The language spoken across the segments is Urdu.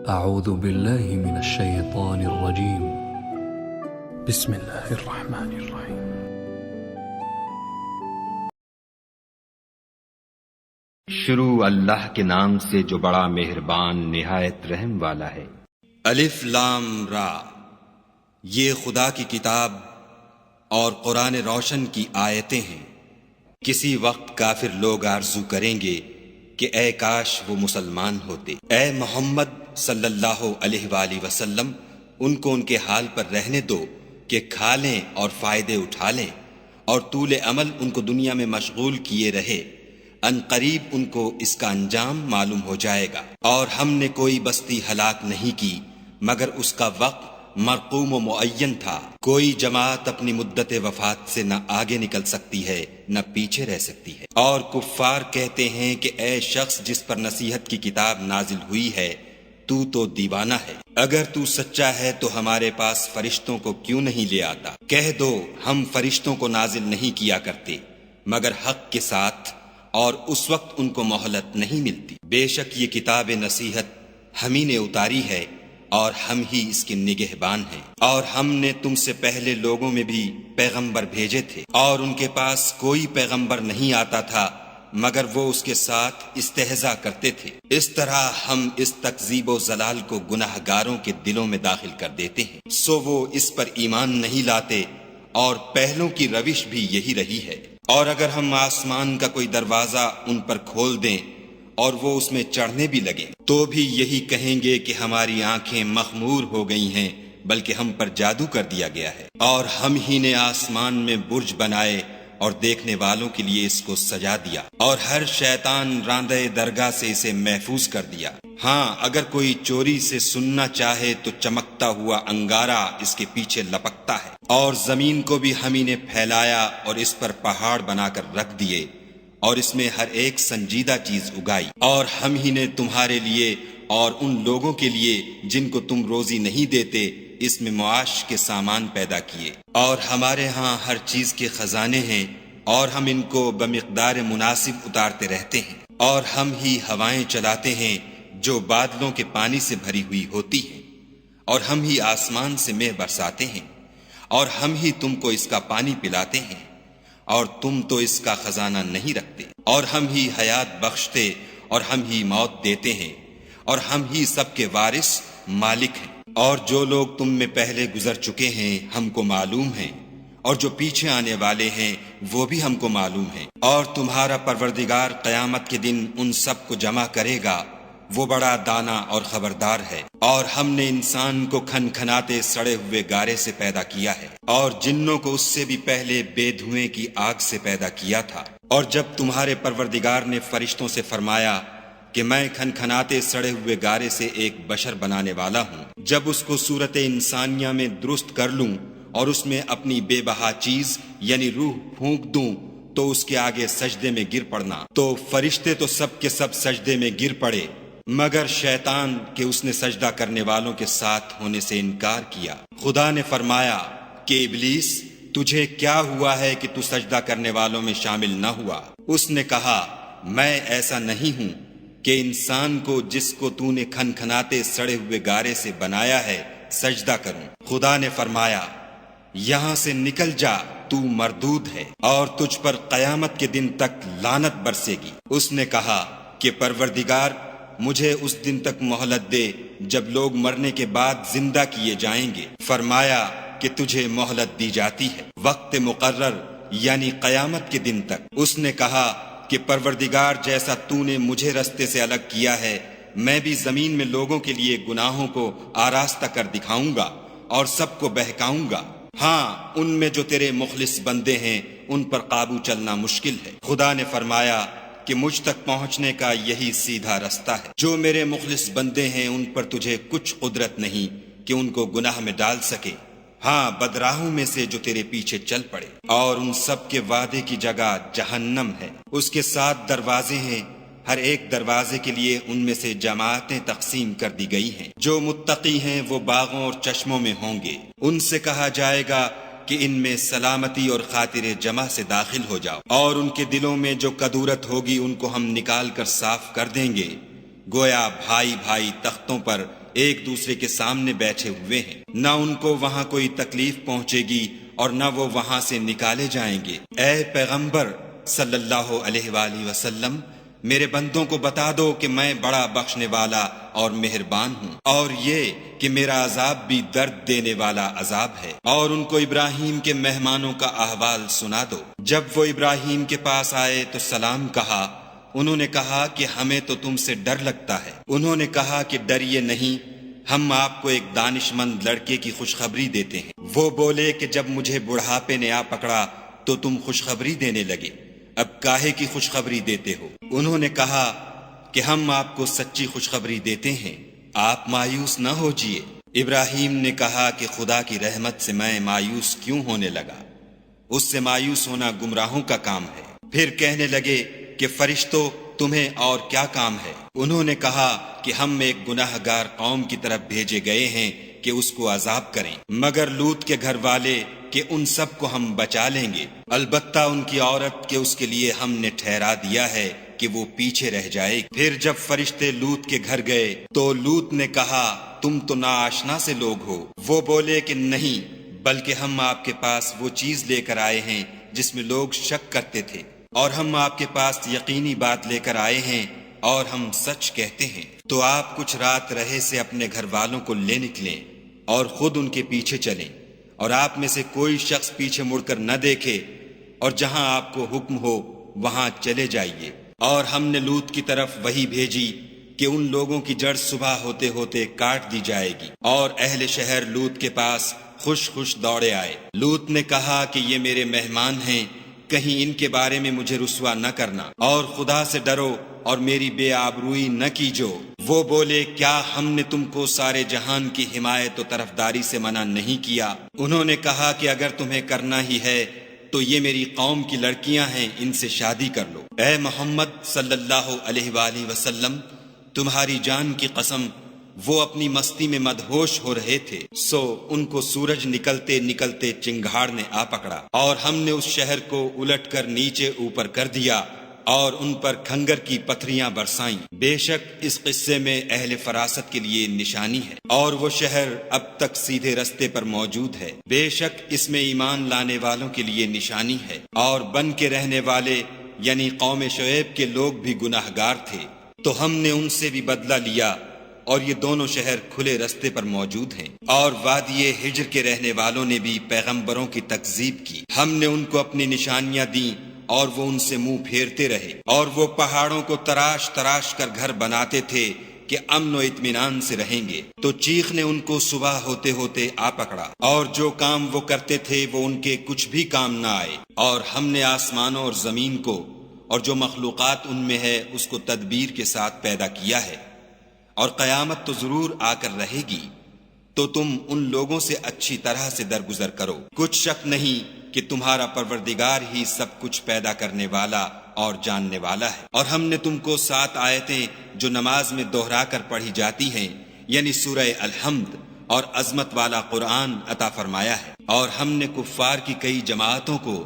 أعوذ بالله من الشيطان الرجيم. بسم الله الرحمن الرحيم. شروع اللہ کے نام سے جو بڑا مہربان نہایت رحم والا ہے۔ الف لام را، یہ خدا کی کتاب اور قرآن روشن کی آیتیں ہیں۔ کسی وقت کافر لوگ آرزو کریں گے کہ اے کاش وہ مسلمان ہوتے۔ اے محمد صلی اللہ علیہ وآلہ وسلم، ان کو ان کے حال پر رہنے دو کہ کھا لیں اور فائدے اٹھا لیں، اور طول عمل ان کو دنیا میں مشغول کیے رہے۔ ان قریب ان کو اس کا انجام معلوم ہو جائے گا۔ اور ہم نے کوئی بستی ہلاک نہیں کی مگر اس کا وقت مرقوم و معین تھا۔ کوئی جماعت اپنی مدت وفات سے نہ آگے نکل سکتی ہے نہ پیچھے رہ سکتی ہے۔ اور کفار کہتے ہیں کہ اے شخص جس پر نصیحت کی کتاب نازل ہوئی ہے، تو دیوانہ ہے۔ اگر تو سچا ہے تو ہمارے پاس فرشتوں کو کیوں نہیں لے آتا؟ کہہ دو ہم فرشتوں کو نازل نہیں کیا کرتے مگر حق کے ساتھ، اور اس وقت ان کو مہلت نہیں ملتی۔ بے شک یہ کتاب نصیحت ہم ہی نے اتاری ہے اور ہم ہی اس کے نگہبان ہیں۔ اور ہم نے تم سے پہلے لوگوں میں بھی پیغمبر بھیجے تھے، اور ان کے پاس کوئی پیغمبر نہیں آتا تھا مگر وہ اس کے ساتھ استہزاء کرتے تھے۔ اس طرح ہم اس تکذیب و ضلال کو گناہ گاروں کے دلوں میں داخل کر دیتے ہیں، سو وہ اس پر ایمان نہیں لاتے، اور پہلوں کی روش بھی یہی رہی ہے۔ اور اگر ہم آسمان کا کوئی دروازہ ان پر کھول دیں اور وہ اس میں چڑھنے بھی لگیں تو بھی یہی کہیں گے کہ ہماری آنکھیں مخمور ہو گئی ہیں، بلکہ ہم پر جادو کر دیا گیا ہے۔ اور ہم ہی نے آسمان میں برج بنائے اور دیکھنے والوں کے لیے اس کو سجا دیا، اور ہر شیطان راندہ درگاہ سے اسے محفوظ کر دیا۔ ہاں اگر کوئی چوری سے سننا چاہے تو چمکتا ہوا انگارہ اس کے پیچھے لپکتا ہے۔ اور زمین کو بھی ہم ہی نے پھیلایا اور اس پر پہاڑ بنا کر رکھ دیے، اور اس میں ہر ایک سنجیدہ چیز اگائی۔ اور ہم ہی نے تمہارے لیے اور ان لوگوں کے لیے جن کو تم روزی نہیں دیتے اس میں معاش کے سامان پیدا کیے۔ اور ہمارے ہاں ہر چیز کے خزانے ہیں، اور ہم ان کو بمقدار مناسب اتارتے رہتے ہیں۔ اور ہم ہی ہوائیں چلاتے ہیں جو بادلوں کے پانی سے بھری ہوئی ہوتی ہیں، اور ہم ہی آسمان سے مے برساتے ہیں، اور ہم ہی تم کو اس کا پانی پلاتے ہیں، اور تم تو اس کا خزانہ نہیں رکھتے۔ اور ہم ہی حیات بخشتے اور ہم ہی موت دیتے ہیں، اور ہم ہی سب کے وارث مالک ہیں۔ اور جو لوگ تم میں پہلے گزر چکے ہیں ہم کو معلوم ہیں، اور جو پیچھے آنے والے ہیں وہ بھی ہم کو معلوم ہیں۔ اور تمہارا پروردگار قیامت کے دن ان سب کو جمع کرے گا، وہ بڑا دانا اور خبردار ہے۔ اور ہم نے انسان کو کھنکھناتے سڑے ہوئے گارے سے پیدا کیا ہے، اور جنوں کو اس سے بھی پہلے بے دھوئیں کی آگ سے پیدا کیا تھا۔ اور جب تمہارے پروردگار نے فرشتوں سے فرمایا کہ میں کھنکھناتے سڑے ہوئے گارے سے ایک بشر بنانے والا ہوں، جب اس کو صورت انسانیہ میں درست کر لوں اور اس میں اپنی بے بہا چیز یعنی روح پھونک دوں تو اس کے آگے سجدے میں گر پڑنا۔ تو فرشتے تو سب کے سب سجدے میں گر پڑے مگر شیطان کہ اس نے سجدہ کرنے والوں کے ساتھ ہونے سے انکار کیا۔ خدا نے فرمایا کہ ابلیس تجھے کیا ہوا ہے کہ تو سجدہ کرنے والوں میں شامل نہ ہوا؟ اس نے کہا میں ایسا نہیں ہوں کہ انسان کو جس کو تو نے کھنکھناتے سڑے ہوئے گارے سے بنایا ہے سجدہ کروں۔ خدا نے فرمایا یہاں سے نکل جا، تو مردود ہے، اور تجھ پر قیامت کے دن تک لعنت برسے گی۔ اس نے کہا کہ پروردگار مجھے اس دن تک مہلت دے جب لوگ مرنے کے بعد زندہ کیے جائیں گے۔ فرمایا کہ تجھے مہلت دی جاتی ہے وقت مقرر یعنی قیامت کے دن تک۔ اس نے کہا کہ پروردگار جیسا تو نے مجھے رستے سے الگ کیا ہے میں بھی زمین میں لوگوں کے لیے گناہوں کو آراستہ کر دکھاؤں گا اور سب کو بہکاؤں گا۔ ہاں ان میں جو تیرے مخلص بندے ہیں ان پر قابو چلنا مشکل ہے۔ خدا نے فرمایا کہ مجھ تک پہنچنے کا یہی سیدھا رستہ ہے۔ جو میرے مخلص بندے ہیں ان پر تجھے کچھ قدرت نہیں کہ ان کو گناہ میں ڈال سکے، ہاں بدراہوں میں سے جو تیرے پیچھے چل پڑے۔ اور ان سب کے وعدے کی جگہ جہنم ہے، اس کے 7 دروازے ہیں، ہر ایک دروازے کے لیے ان میں سے جماعتیں تقسیم کر دی گئی ہیں۔ جو متقی ہیں وہ باغوں اور چشموں میں ہوں گے، ان سے کہا جائے گا کہ ان میں سلامتی اور خاطر جمع سے داخل ہو جاؤ، اور ان کے دلوں میں جو کدورت ہوگی ان کو ہم نکال کر صاف کر دیں گے، گویا بھائی بھائی تختوں پر ایک دوسرے کے سامنے بیٹھے ہوئے ہیں، نہ ان کو وہاں کوئی تکلیف پہنچے گی اور نہ وہ وہاں سے نکالے جائیں گے۔ اے پیغمبر صلی اللہ علیہ وآلہ وسلم، میرے بندوں کو بتا دو کہ میں بڑا بخشنے والا اور مہربان ہوں، اور یہ کہ میرا عذاب بھی درد دینے والا عذاب ہے۔ اور ان کو ابراہیم کے مہمانوں کا احوال سنا دو۔ جب وہ ابراہیم کے پاس آئے تو سلام کہا۔ انہوں نے کہا کہ ہمیں تو تم سے ڈر لگتا ہے۔ انہوں نے کہا کہ ڈریے نہیں، ہم آپ کو ایک دانش مند لڑکے کی خوشخبری دیتے ہیں۔ وہ بولے کہ جب مجھے بڑھاپے نے آ پکڑا تو تم خوشخبری دینے لگے، اب کاہے کی خوشخبری دیتے ہو؟ انہوں نے کہا کہ ہم آپ کو سچی خوشخبری دیتے ہیں، آپ مایوس نہ ہوجیے۔ ابراہیم نے کہا کہ خدا کی رحمت سے میں مایوس کیوں ہونے لگا؟ اس سے مایوس ہونا گمراہوں کا کام ہے۔ پھر کہنے لگے کہ فرشتوں تمہیں اور کیا کام ہے؟ انہوں نے کہا کہ ہم ایک گناہ گار قوم کی طرف بھیجے گئے ہیں کہ اس کو عذاب کریں، مگر لوط کے گھر والے کہ ان سب کو ہم بچا لیں گے، البتہ ان کی عورت کہ اس کے لیے ہم نے ٹھہرا دیا ہے کہ وہ پیچھے رہ جائے گی۔ پھر جب فرشتے لوط کے گھر گئے تو لوط نے کہا تم تو ناآشنا سے لوگ ہو۔ وہ بولے کہ نہیں، بلکہ ہم آپ کے پاس وہ چیز لے کر آئے ہیں جس میں لوگ شک کرتے تھے، اور ہم آپ کے پاس یقینی بات لے کر آئے ہیں اور ہم سچ کہتے ہیں۔ تو آپ کچھ رات رہے سے اپنے گھر والوں کو لے نکلیں اور خود ان کے پیچھے چلیں، اور آپ میں سے کوئی شخص پیچھے مڑ کر نہ دیکھے، اور جہاں آپ کو حکم ہو وہاں چلے جائیے۔ اور ہم نے لوط کی طرف وحی بھیجی کہ ان لوگوں کی جڑ صبح ہوتے ہوتے کاٹ دی جائے گی، اور اہل شہر لوط کے پاس خوش خوش دوڑے آئے۔ لوط نے کہا کہ یہ میرے مہمان ہیں، کہیں ان کے بارے میں مجھے رسوا نہ کرنا، اور خدا سے ڈرو اور میری بے آبروئی نہ کیجو۔ وہ بولے کیا ہم نے تم کو سارے جہان کی حمایت و طرفداری سے منع نہیں کیا؟ انہوں نے کہا کہ اگر تمہیں کرنا ہی ہے تو یہ میری قوم کی لڑکیاں ہیں، ان سے شادی کر لو۔ اے محمد صلی اللہ علیہ وآلہ وسلم، تمہاری جان کی قسم وہ اپنی مستی میں مدہوش ہو رہے تھے، سو ان کو سورج نکلتے نکلتے چنگھاڑ نے آ پکڑا، اور ہم نے اس شہر کو الٹ کر نیچے اوپر کر دیا اور ان پر کھنگر کی پتھریاں برسائیں۔ بے شک اس قصے میں اہل فراست کے لیے نشانی ہے، اور وہ شہر اب تک سیدھے رستے پر موجود ہے۔ بے شک اس میں ایمان لانے والوں کے لیے نشانی ہے، اور بن کے رہنے والے یعنی قوم شعیب کے لوگ بھی گناہ گار تھے، تو ہم نے ان سے بھی بدلہ لیا، اور یہ دونوں شہر کھلے رستے پر موجود ہیں۔ اور وادی ہجر کے رہنے والوں نے بھی پیغمبروں کی تکذیب کی، ہم نے ان کو اپنی نشانیاں دیں اور وہ ان سے منہ پھیرتے رہے، اور وہ پہاڑوں کو تراش تراش کر گھر بناتے تھے کہ امن و اطمینان سے رہیں گے، تو چیخ نے ان کو صبح ہوتے ہوتے آ پکڑا، اور جو کام وہ کرتے تھے وہ ان کے کچھ بھی کام نہ آئے۔ اور ہم نے آسمانوں اور زمین کو اور جو مخلوقات ان میں ہے اس کو تدبیر کے ساتھ پیدا کیا ہے، اور قیامت تو ضرور آ کر رہے گی، تو تم ان لوگوں سے اچھی طرح سے درگزر کرو۔ کچھ شک نہیں کہ تمہارا پروردگار ہی سب کچھ پیدا کرنے والا اور جاننے والا ہے۔ اور ہم نے تم کو 7 آیتیں جو نماز میں دوہرا کر پڑھی جاتی ہیں، یعنی سورہ الحمد اور عظمت والا قرآن عطا فرمایا ہے، اور ہم نے کفار کی کئی جماعتوں کو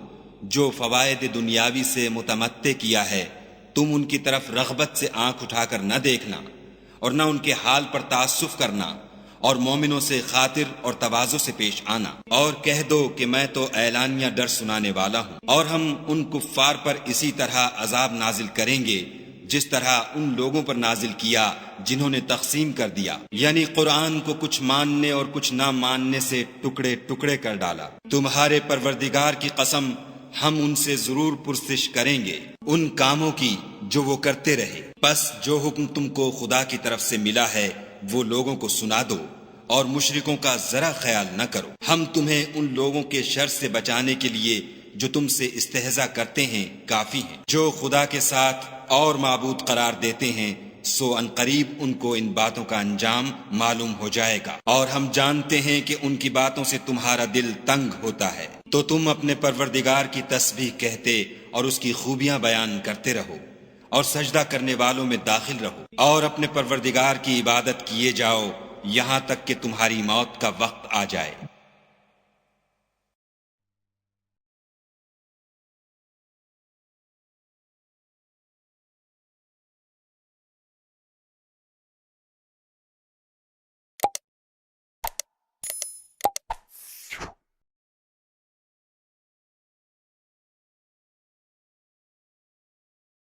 جو فوائد دنیاوی سے متمتع کیا ہے، تم ان کی طرف رغبت سے آنکھ اٹھا کر نہ دیکھنا، اور نہ ان کے حال پر تعسف کرنا، اور مومنوں سے خاطر اور تواضع سے پیش آنا، اور کہہ دو کہ میں تو اعلانیہ ڈر سنانے والا ہوں، اور ہم ان کفار پر اسی طرح عذاب نازل کریں گے جس طرح ان لوگوں پر نازل کیا جنہوں نے تقسیم کر دیا، یعنی قرآن کو کچھ ماننے اور کچھ نہ ماننے سے ٹکڑے ٹکڑے کر ڈالا۔ تمہارے پروردگار کی قسم ہم ان سے ضرور پرسش کریں گے ان کاموں کی جو وہ کرتے رہے، پس جو حکم تم کو خدا کی طرف سے ملا ہے وہ لوگوں کو سنا دو، اور مشرکوں کا ذرا خیال نہ کرو۔ ہم تمہیں ان لوگوں کے شر سے بچانے کے لیے جو تم سے استہزاء کرتے ہیں کافی ہیں، جو خدا کے ساتھ اور معبود قرار دیتے ہیں، سو عنقریب ان کو ان باتوں کا انجام معلوم ہو جائے گا، اور ہم جانتے ہیں کہ ان کی باتوں سے تمہارا دل تنگ ہوتا ہے، تو تم اپنے پروردگار کی تسبیح کہتے اور اس کی خوبیاں بیان کرتے رہو، اور سجدہ کرنے والوں میں داخل رہو، اور اپنے پروردگار کی عبادت کیے جاؤ یہاں تک کہ تمہاری موت کا وقت آ جائے۔